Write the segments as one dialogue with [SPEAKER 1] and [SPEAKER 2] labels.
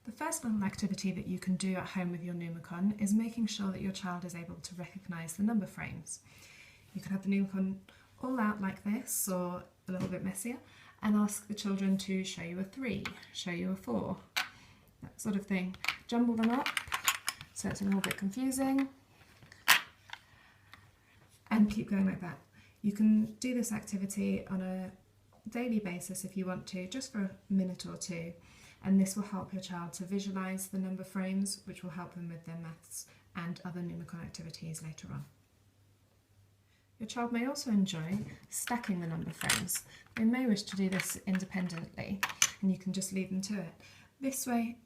[SPEAKER 1] The first little activity that you can do at home with your Numicon is making sure that your child is able to recognise the number frames. You can have the Numicon all out like this, or a little bit messier, and ask the children to show you a 3, show you a 4, that sort of thing. Jumble them up so it's a little bit confusing, and keep going like that. You can do this activity on a daily basis if you want to, just for a minute or two, and this will help your child to visualise the number frames, which will help them with their maths and other Numicon activities later on. Your child may also enjoy stacking the number frames. They may wish to do this independently, and you can just leave them to it. This way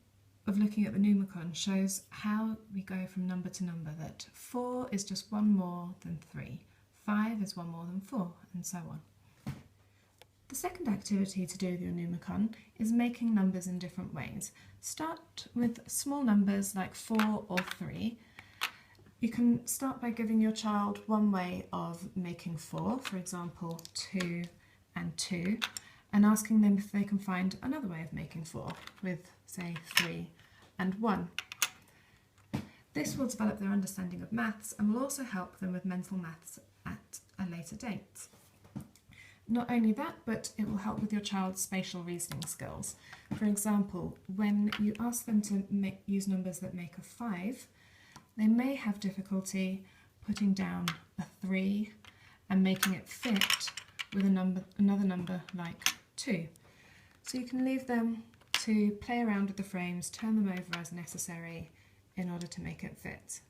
[SPEAKER 1] of looking at the Numicon shows how we go from number to number, that 4 is just one more than 3, 5 is one more than 4, and so on. The second activity to do with your Numicon is making numbers in different ways. Start with small numbers like 4 or 3. You can start by giving your child one way of making 4, for example 2 and 2, and asking them if they can find another way of making 4 with, say, 3 and 1. This will develop their understanding of maths and will also help them with mental maths at a later date. Not only that, but it will help with your child's spatial reasoning skills. For example, when you ask them to use numbers that make a 5, they may have difficulty putting down a 3 and making it fit with another number like 2. So you can leave them to play around with the frames, turn them over as necessary in order to make it fit.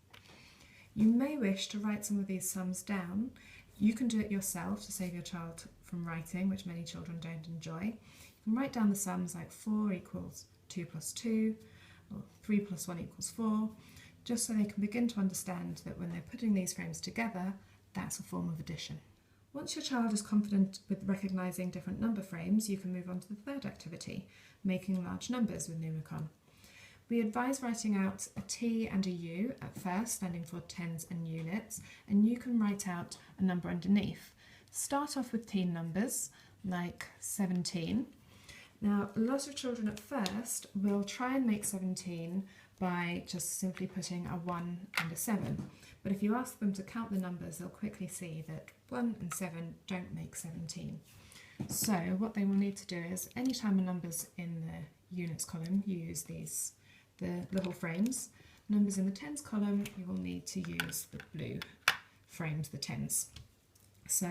[SPEAKER 1] You may wish to write some of these sums down. You can do it yourself to save your child from writing, which many children don't enjoy. You can write down the sums like 4 equals 2 plus 2, or 3 plus 1 equals 4, just so they can begin to understand that when they're putting these frames together, that's a form of addition. Once your child is confident with recognising different number frames, you can move on to the third activity, making large numbers with Numicon. We advise writing out a T and a U at first, standing for tens and units, and you can write out a number underneath. Start off with teen numbers, like 17. Now, a lot of children at first will try and make 17 by just simply putting a 1 and a 7. But if you ask them to count the numbers, they'll quickly see that 1 and 7 don't make 17. So what they will need to do is, anytime a number's in the units column, you use the little frames. Numbers in the tens column, you will need to use the blue frames, the tens. So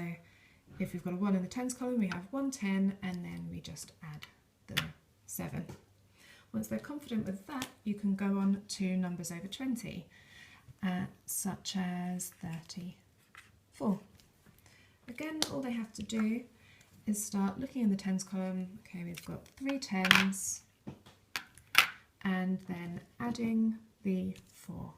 [SPEAKER 1] if we've got a 1 in the tens column, we have 1 10, and then we just add the 7. Once they're confident with that, you can go on to numbers over 20, such as 34. Again, all they have to do is start looking in the tens column. Okay, we've got 3 tens, and then adding the 4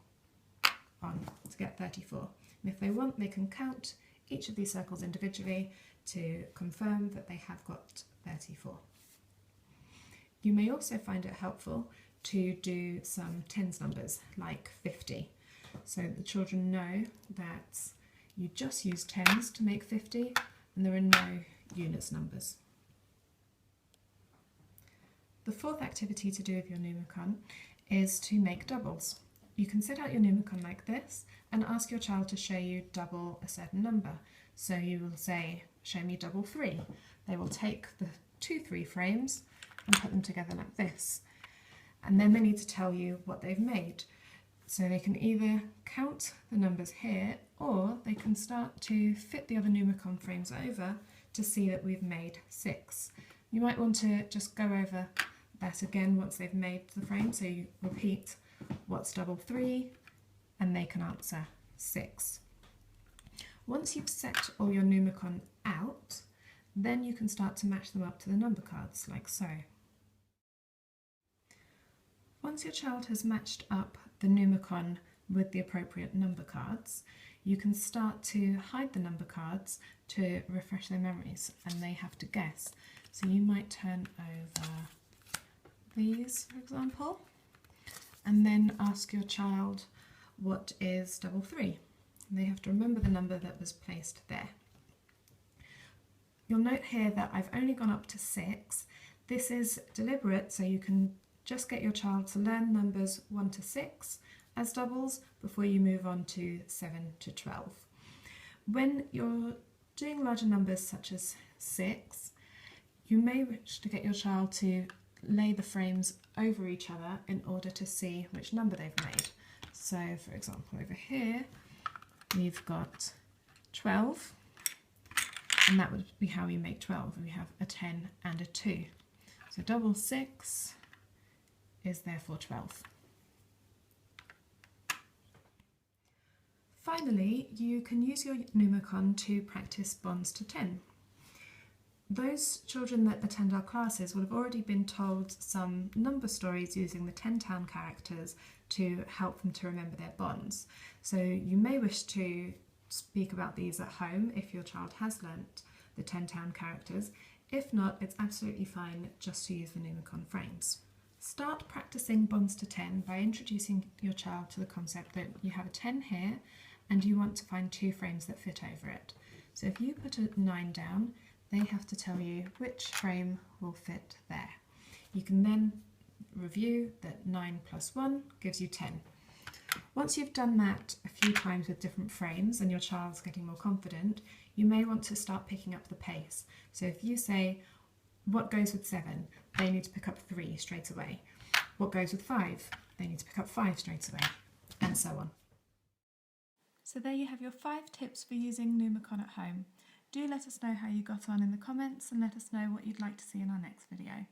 [SPEAKER 1] on to get 34. And if they want, they can count each of these circles individually to confirm that they have got 34. You may also find it helpful to do some tens numbers, like 50, so the children know that you just use tens to make 50 and there are no units numbers. The fourth activity to do with your Numicon is to make doubles. You can set out your Numicon like this and ask your child to show you double a certain number. So you will say, show me double 3. They will take the 2 3 frames and put them together like this. And then they need to tell you what they've made. So they can either count the numbers here, or they can start to fit the other Numicon frames over to see that we've made 6. You might want to just go over that again once they've made the frame, so you repeat what's double 3, and they can answer 6. Once you've set all your Numicon out, then you can start to match them up to the number cards, like so. Once your child has matched up the Numicon with the appropriate number cards, you can start to hide the number cards to refresh their memories, and they have to guess. So you might turn over these, for example, and then ask your child what is double 3. And they have to remember the number that was placed there. You'll note here that I've only gone up to 6. This is deliberate, so you can just get your child to learn numbers 1 to 6 as doubles before you move on to 7 to 12. When you're doing larger numbers such as 6, you may wish to get your child to lay the frames over each other in order to see which number they've made. So for example over here we've got 12, and that would be how we make 12. We have a 10 and a 2. So double 6 is therefore 12. Finally, you can use your Numicon to practice bonds to 10. Those children that attend our classes will have already been told some number stories using the 10-town characters to help them to remember their bonds. So you may wish to speak about these at home if your child has learnt the 10-town characters. If not, it's absolutely fine just to use the Numicon frames. Start practicing bonds to 10 by introducing your child to the concept that you have a 10 here and you want to find 2 frames that fit over it. So if you put a 9 down, they have to tell you which frame will fit there. You can then review that 9 plus 1 gives you 10. Once you've done that a few times with different frames and your child's getting more confident, you may want to start picking up the pace. So if you say, what goes with 7? They need to pick up 3 straight away. What goes with 5? They need to pick up 5 straight away, and so on. So there you have your 5 tips for using Numicon at home. Do let us know how you got on in the comments and let us know what you'd like to see in our next video.